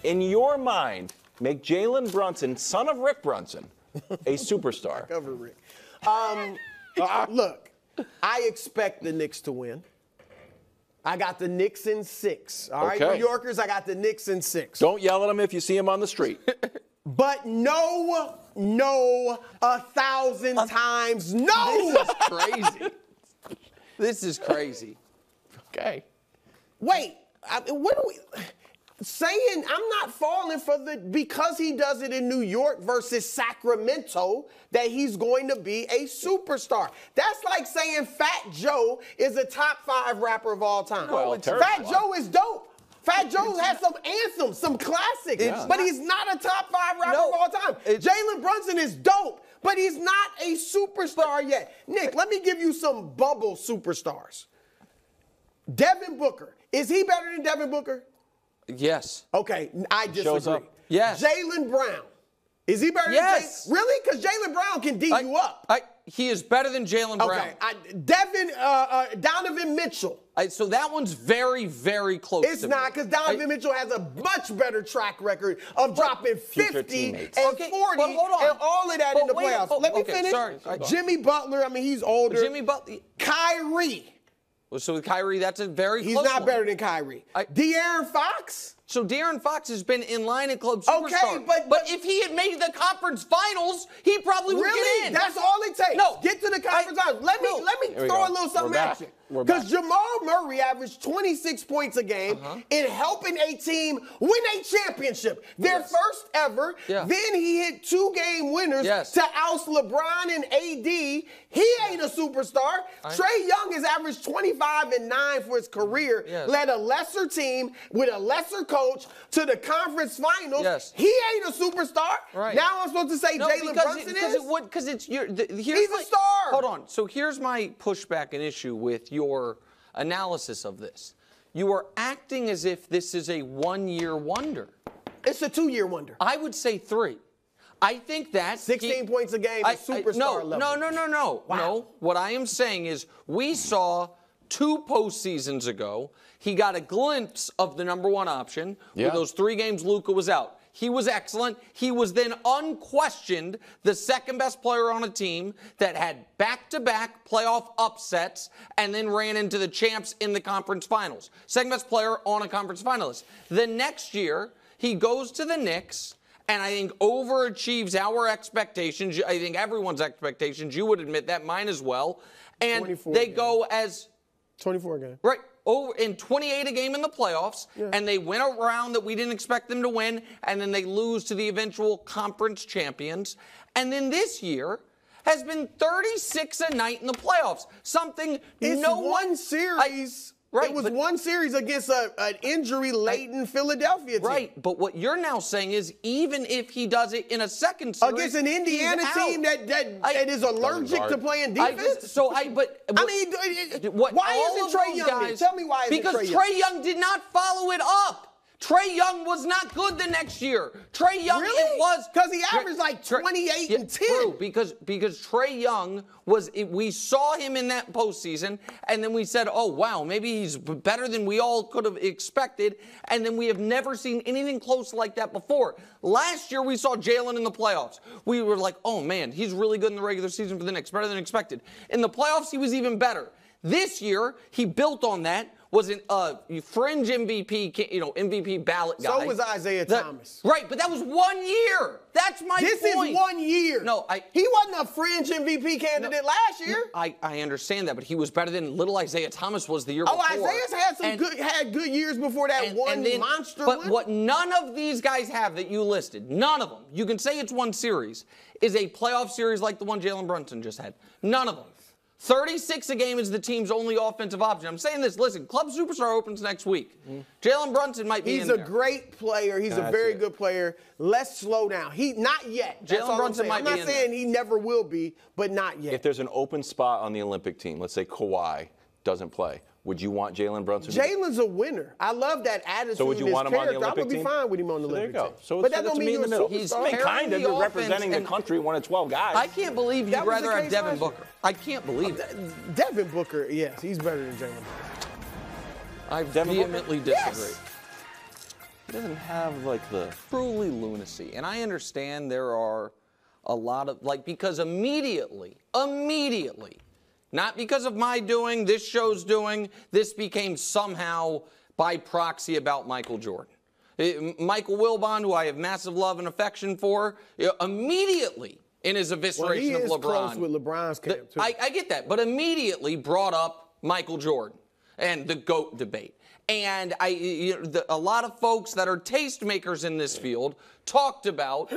in your mind, make Jaylen Brunson, son of Rick Brunson, a superstar? Cover Rick. Look, I expect the Knicks to win. I got the Knicks in 6. All right, New Yorkers, I got the Knicks in 6. Don't yell at them if you see them on the street. But no, 1,000 times no. This is crazy. This is crazy. Okay. Wait, what are we saying? I'm not falling for because he does it in New York versus Sacramento that he's going to be a superstar. That's like saying Fat Joe is a top 5 rapper of all time. Well, Fat Joe is dope. Fat Joe has some anthems, some classics, but he's not a top 5 rapper of all time. Jaylen Brunson is dope, but he's not a superstar yet. Nick, let me give you some bubble superstars. Devin Booker. Is he better than Devin Booker? Yes. Okay, I disagree. Yes. Jaylen Brown. Is he better than Jaylen? Really? Because Jaylen Brown can D you up. He is better than Jaylen Brown. Okay. Donovan Mitchell. So that one's very, very close. It's not, because Donovan Mitchell has a much better track record of dropping 50 and 40 and all of that in the playoffs. Let me finish. Sorry. Jimmy Butler, I mean, he's older. Jimmy Butler. Kyrie. So with Kyrie, that's a very close He's not one. better than Kyrie. De'Aaron Fox? So De'Aaron Fox has been in line at Club Superstar. Okay, but if he had made the conference finals, he probably would get in. That's all it takes. No. Get to the conference finals. Let me throw a little something at you. Because Jamal Murray averaged 26 points a game in helping a team win a championship. Their first ever. Yeah. Then he hit 2-game winners to oust LeBron and AD. He ain't a superstar. Trae Young has averaged 25 and 9 for his career. Led a lesser team with a lesser coach to the conference finals. He ain't a superstar. Now I'm supposed to say Jaylen Brunson is? Because it's your. He's a star. Hold on. So here's my pushback and issue with your analysis of this. You are acting as if this is a 1-year wonder. It's a 2-year wonder. I would say 3. I think that 16 points a game is superstar level. No. Wow. No. What I am saying is we saw 2 postseasons ago, he got a glimpse of the number 1 option. With those 3 games, Luka was out. He was excellent. He was then unquestioned the second-best player on a team that had back-to-back playoff upsets and then ran into the champs in the conference finals. Second-best player on a conference finalist. The next year, he goes to the Knicks and I think overachieves our expectations. I think everyone's expectations. You would admit that, mine as well. And they go as 24 again. Right. Over in 28 a game in the playoffs, and they win a round that we didn't expect them to win, and then they lose to the eventual conference champions. And then this year has been 36 a night in the playoffs. Something one series. It was one series against an injury-laden Philadelphia team. Right, but what you're now saying is even if he does it in a second series, against an Indiana team that is allergic to playing defense. Why isn't Trae Young there? Tell me why isn't Trae Young? Because Trae Young did not follow it up. Trae Young was not good the next year. Trae Young, really? It was because he averaged like 28 and 10. True, because Trae Young we saw him in that postseason, and then we said, oh wow, maybe he's better than we all could have expected, and then we have never seen anything close like that before. Last year we saw Jaylen in the playoffs. We were like, oh man, he's really good in the regular season for the Knicks, better than expected. In the playoffs, he was even better. This year, he built on that. Was a fringe MVP, MVP ballot guy. So was Isaiah Thomas. Right, but that was 1 year. That's my point. This is 1 year. No, he wasn't a fringe MVP candidate last year. I understand that, but he was better than little Isaiah Thomas was the year before. Isaiah's had good years before that monster But win. what none of these guys have that you listed, none of them, you can say it's one series, is a playoff series like the one Jaylen Brunson just had. None of them. 36 a game is the team's only offensive option. I'm saying this, listen, Club Superstar opens next week. Jaylen Brunson might be in there. He's a great player. He's a very good player. Let's slow down. Not yet. Jaylen Brunson might be in there. I'm not saying he never will be, but not yet. If there's an open spot on the Olympic team, let's say Kawhi doesn't play, would you want Jaylen Brunson? Jaylen's a winner. I love that attitude. So would you want him on the Olympic team? I would be fine with him on the Olympic team. So but that don't mean you're a superstar. He's kind of. You're representing the country, one of 12 guys. I can't believe you'd rather have Devin Booker. I can't believe it. Devin Booker, yes, he's better than Jaylen Brunson. I vehemently disagree. doesn't have like the truly lunacy. And I understand there are a lot of, like, because immediately, not because of my doing, this show's doing, this became somehow by proxy about Michael Jordan. Michael Wilbon, who I have massive love and affection for, immediately in his evisceration of LeBron. Close with LeBron's camp, too. I get that, but immediately brought up Michael Jordan and the GOAT debate. And a lot of folks that are tastemakers in this field talked about,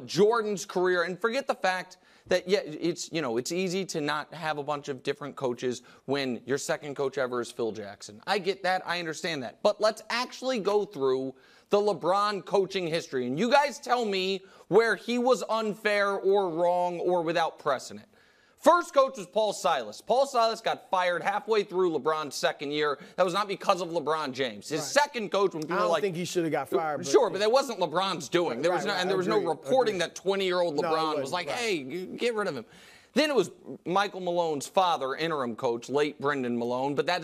Jordan's career, and forget the fact that, it's easy to not have a bunch of different coaches when your second coach ever is Phil Jackson. I get that. I understand that. But let's actually go through the LeBron coaching history. And you guys tell me where he was unfair or wrong or without precedent. First coach was Paul Silas. Paul Silas got fired halfway through LeBron's second year. That was not because of LeBron James. His second coach, when people were like, I don't think he should have got fired. But that wasn't LeBron's doing. There was no reporting that 20-year-old LeBron was like, hey, get rid of him. Then it was Michael Malone's father, interim coach, late Brendan Malone, but that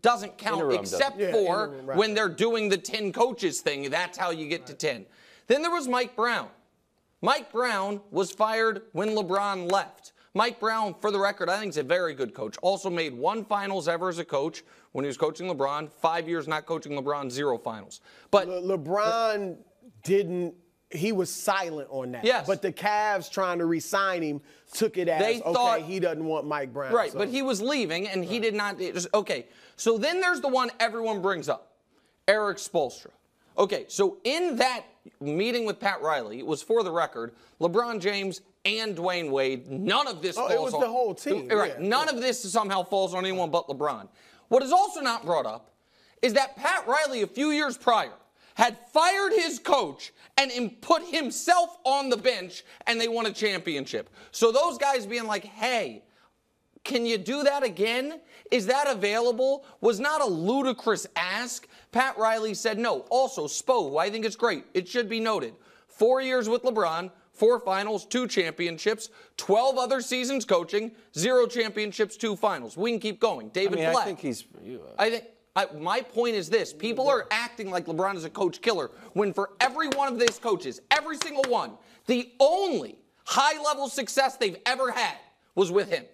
doesn't count interim except for when they're doing the 10 coaches thing. That's how you get to 10. Then there was Mike Brown. Mike Brown was fired when LeBron left. Mike Brown, for the record, I think is a very good coach. Also made 1 finals ever as a coach when he was coaching LeBron. 5 years not coaching LeBron, 0 finals. But LeBron didn't. He was silent on that. Yes. But the Cavs trying to re-sign him took it as, he doesn't want Mike Brown. Right, but he was leaving, and he did not. So then there's the one everyone brings up, Eric Spoelstra. Okay, so in that meeting with Pat Riley, it was, for the record, LeBron James and Dwayne Wade. None of this falls on. It was the whole team. Right. None of this somehow falls on anyone but LeBron. What is also not brought up is that Pat Riley, a few years prior, had fired his coach and put himself on the bench, and they won a championship. So those guys being like, hey, can you do that again? Is that available? Was not a ludicrous ask. Pat Riley said no. Also, Spo, who I think is great, it should be noted, 4 years with LeBron, 4 finals, 2 championships, 12 other seasons coaching, 0 championships, 2 finals. We can keep going. David Blatt. I think he's. My point is this. People are acting like LeBron is a coach killer when for every one of these coaches, every single one, the only high-level success they've ever had was with him.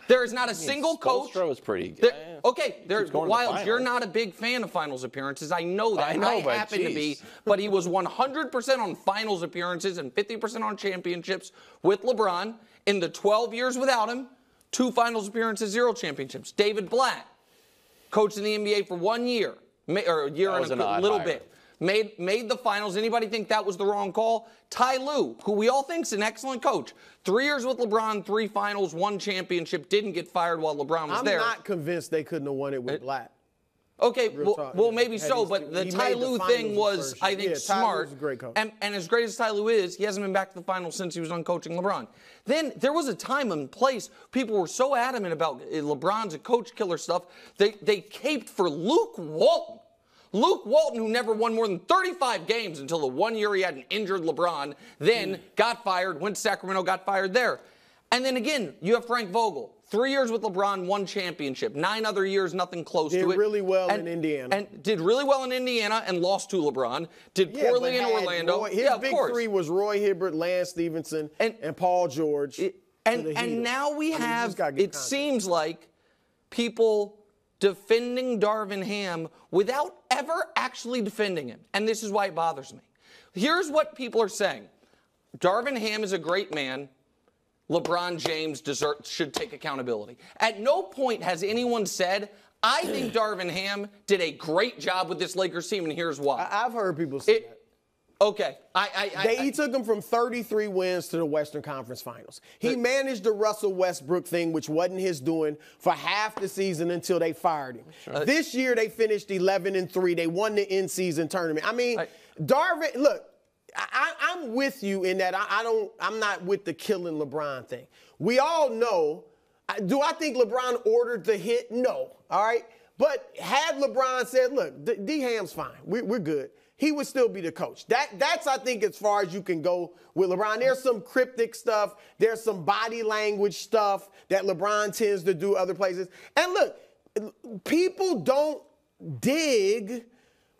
There is not a single coach. Spoelstra was pretty good. Wildes, you're not a big fan of finals appearances. I know that. I happen to be. But he was 100% on finals appearances and 50% on championships with LeBron. In the 12 years without him, 2 finals appearances, 0 championships. David Blatt, coached in the NBA for 1 year, or a year and a little bit. Made the finals. Anybody think that was the wrong call? Ty Lue, who we all think is an excellent coach. 3 years with LeBron, 3 finals, 1 championship, didn't get fired while LeBron was there. I'm not convinced they couldn't have won it with Blatt. Okay, well, maybe so, but the Ty Lue thing was, I think, smart. Ty Lue's a great coach. And as great as Ty Lue is, he hasn't been back to the finals since he was on coaching LeBron. Then there was a time and place people were so adamant about LeBron's a coach killer stuff, they caped for Luke Walton. Luke Walton, who never won more than 35 games until the 1 year he had an injured LeBron, then got fired, went to Sacramento, got fired there. And then again, you have Frank Vogel. 3 years with LeBron, 1 championship. 9 other years, nothing close to it. Did really well in Indiana. And did really well in Indiana and lost to LeBron. Did poorly in Orlando. His big 3 was Roy Hibbert, Lance Stevenson, and Paul George. And now we have, it seems like, people defending Darvin Ham without ever actually defending him. And this is why it bothers me. Here's what people are saying. Darvin Ham is a great man. LeBron James should take accountability. At no point has anyone said, I think Darvin Ham did a great job with this Lakers team, and here's why. I've heard people say that. Okay. He took them from 33 wins to the Western Conference Finals. He managed the Russell Westbrook thing, which wasn't his doing, for half the season until they fired him. Sure. This year, they finished 11-3. They won the in-season tournament. I mean, Darvin, look, I'm with you in that I'm not with the killing LeBron thing. We all know, do I think LeBron ordered the hit? No, all right? But had LeBron said, look, D-Ham's fine, we're good, he would still be the coach. That's, I think, as far as you can go with LeBron. There's some cryptic stuff. There's some body language stuff that LeBron tends to do other places. And look, people don't dig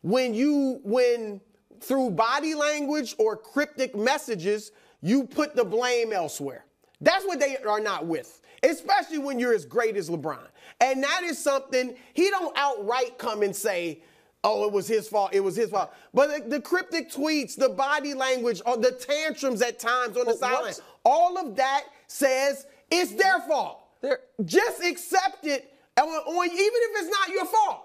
when through body language or cryptic messages, you put the blame elsewhere. That's what they are not with, especially when you're as great as LeBron. And that is something he don't outright come and say, oh, it was his fault, it was his fault. But the cryptic tweets, the body language, or the tantrums at times on the sideline, all of that says it's their fault. Just accept it, even if it's not your fault.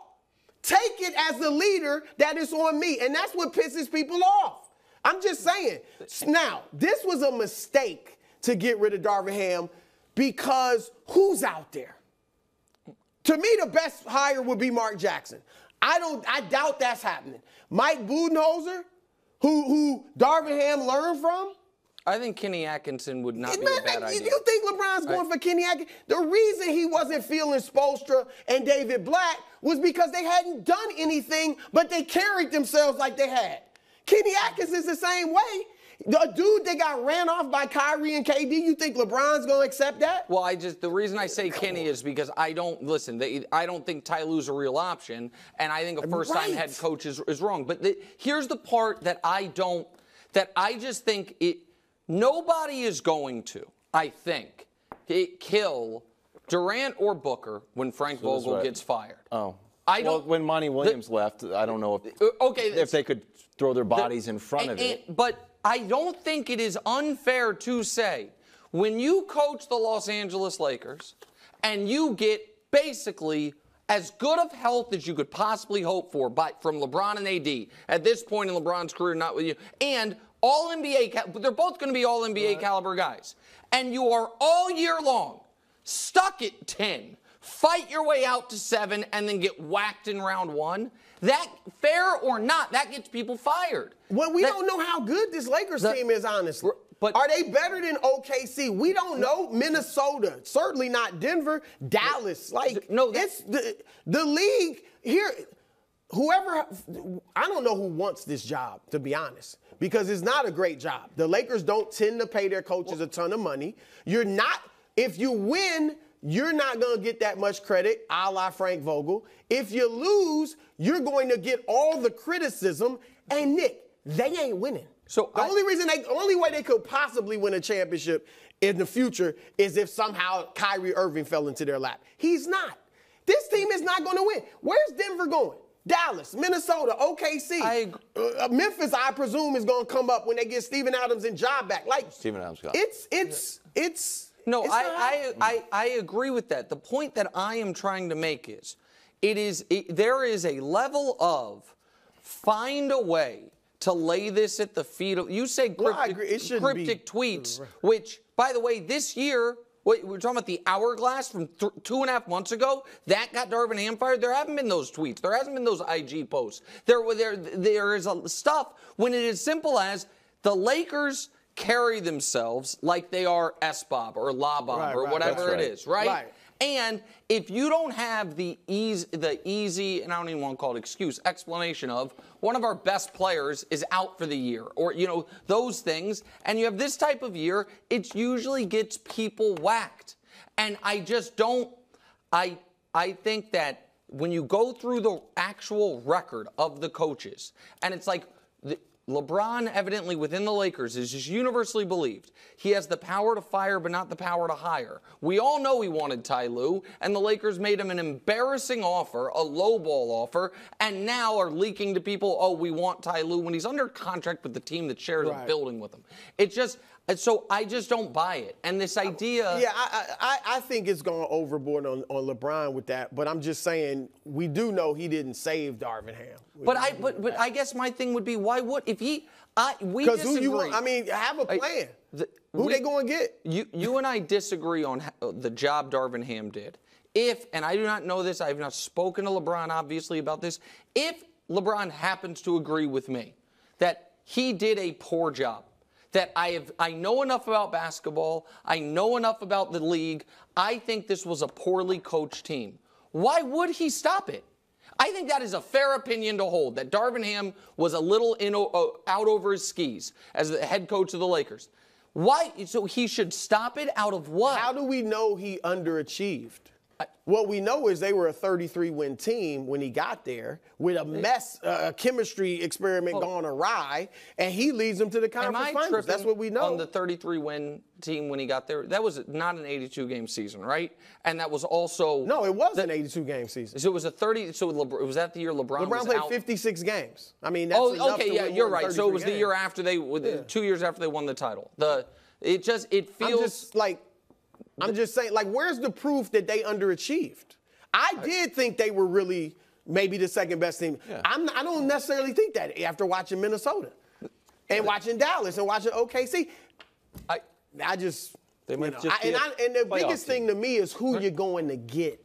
Take it as the leader that it's on me. And that's what pisses people off. I'm just saying. Now, this was a mistake to get rid of Darvin Ham because who's out there? To me, the best hire would be Mark Jackson. I doubt that's happening. Mike Budenholzer, who Darvin Ham learned from. I think Kenny Atkinson would not be a bad idea. You think LeBron's going for Kenny Atkinson? The reason he wasn't feeling Spoelstra and David Blatt was because they hadn't done anything, but they carried themselves like they had. Kenny Atkinson's the same way. The dude that got ran off by Kyrie and KD, you think LeBron's going to accept that? Well, the reason I say Kenny is because I don't think Ty Lue's a real option, and I think a first-time head coach is wrong. But here's the part that I just think nobody is going to, I think, kill Durant or Booker when Frank Vogel gets fired. Oh. When Monty Williams left, I don't know if they could throw their bodies in front of it. But I don't think it is unfair to say when you coach the Los Angeles Lakers and you get basically as good of health as you could possibly hope for from LeBron and AD at this point in LeBron's career, not with you, and all NBA, they're both going to be all NBA caliber guys. And you are all year long stuck at 10, fight your way out to 7, and then get whacked in round 1. That, fair or not, that gets people fired. Well, we don't know how good this Lakers team is, honestly. But are they better than OKC? We don't know. Minnesota, certainly not Denver, Dallas. It's the league here. I don't know who wants this job, to be honest, because it's not a great job. The Lakers don't tend to pay their coaches a ton of money. If you win, you're not going to get that much credit, a la Frank Vogel. If you lose, you're going to get all the criticism. And Nick, they ain't winning. So the only way they could possibly win a championship in the future is if somehow Kyrie Irving fell into their lap. He's not. This team is not going to win. Where's Denver going? Dallas, Minnesota, OKC. Memphis, I presume, is going to come up when they get Steven Adams and Ja back. Steven Adams got No, I agree with that. The point that I am trying to make is there is a level of find a way to lay this at the feet of, you say cryptic tweets, which, by the way, this year, we're talking about the hourglass from 2.5 months ago. That got Darvin Ham fired. There haven't been those tweets. There hasn't been those IG posts. There is stuff when it is simple as the Lakers carry themselves like they are S-Bob or La Bob or whatever it is, right? And if you don't have the easy, and I don't even want to call it excuse, explanation of one of our best players is out for the year, or, those things, and you have this type of year, it usually gets people whacked. And I just don't, I think that when you go through the actual record of the coaches, and it's like, LeBron, evidently within the Lakers, is just universally believed. He has the power to fire, but not the power to hire. We all know he wanted Ty Lue, and the Lakers made him an embarrassing offer, a lowball offer, and now are leaking to people, oh, we want Ty Lue, when he's under contract with the team that shares a building with him. So I just don't buy it. And this idea... Yeah, I think it's gone overboard on LeBron with that. But I'm just saying, we do know he didn't save Darvin Ham. But I guess my thing would be, why would... we disagree. Because who you want... have a plan. Who they going to get? You and I disagree on the job Darvin Ham did. And I do not know this, I have not spoken to LeBron, obviously, about this. If LeBron happens to agree with me that he did a poor job, that I know enough about basketball, I know enough about the league, I think this was a poorly coached team. Why would he stop it? I think that is a fair opinion to hold, that Darvin Ham was a little out over his skis as the head coach of the Lakers. Why? So he should stop it out of what? How do we know he underachieved? What we know is they were a 33-win team when he got there with a mess, chemistry experiment gone awry, and he leads them to the conference finals. That's what we know. On the 33-win team when he got there, that was not an 82-game season, right? And that was also no, it was an 82-game season. So it was a 30. So was that the year LeBron was played out? 56 games. I mean, that's enough okay, to yeah, win you're right. So it was games. the year after they, 2 years after they won the title. It feels I'm just saying, like, where's the proof that they underachieved? I did think they were really maybe the second best team. Yeah. I don't necessarily think that after watching Minnesota and watching Dallas and watching OKC. They might and the biggest thing to me is who you're going to get.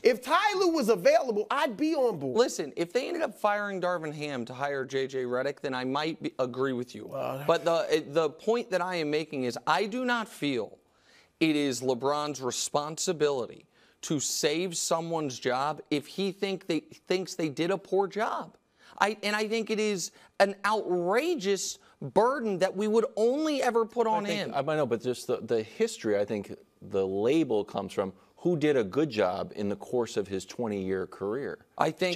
If Ty Lue was available, I'd be on board. Listen, if they ended up firing Darvin Ham to hire J.J. Redick, then I might agree with you. But the point that I am making is I do not feel it is LeBron's responsibility to save someone's job if he thinks they did a poor job. I think it is an outrageous burden that we would only ever put on him. I know, but just the history, I think the label comes from who did a good job in the course of his 20-year career. I think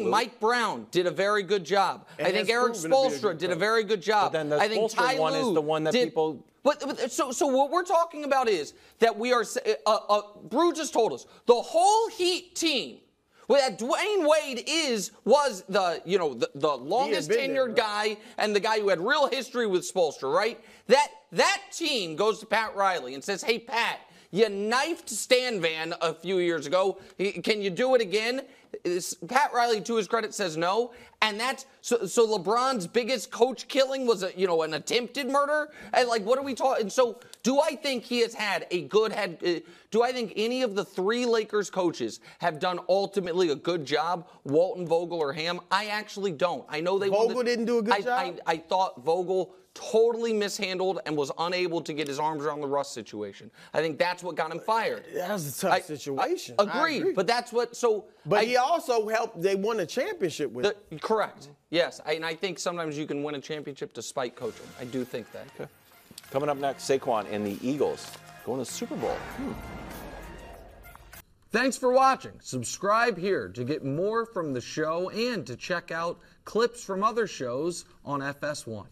Mike Brown did a very good job. I think Eric Spoelstra did a very good job. But then the Spoelstra one is the one that people... So what we're talking about is that we are, Brew just told us, the whole Heat team, that Dwayne Wade was the longest tenured guy and the guy who had real history with Spoelstra, right? That team goes to Pat Riley and says, hey, Pat, you knifed Stan Van a few years ago. Can you do it again? Pat Riley, to his credit, says no. And that's so LeBron's biggest coach killing was an attempted murder. And what are we talking? And so do I think he has had a good head? Do I think any of the three Lakers coaches have done ultimately a good job? Walton, Vogel, or Ham? I actually don't. I know Vogel didn't do a good job. I thought Vogel totally mishandled and was unable to get his arms around the Russ situation. I think that's what got him fired. That was a tough situation. Agreed, but that's what. But he also helped. They won a championship with him. Correct. Yes, and I think sometimes you can win a championship despite coaching. I do think that. Okay. Coming up next, Saquon and the Eagles going to the Super Bowl. Thanks for watching. Subscribe here to get more from the show and to check out clips from other shows on FS1.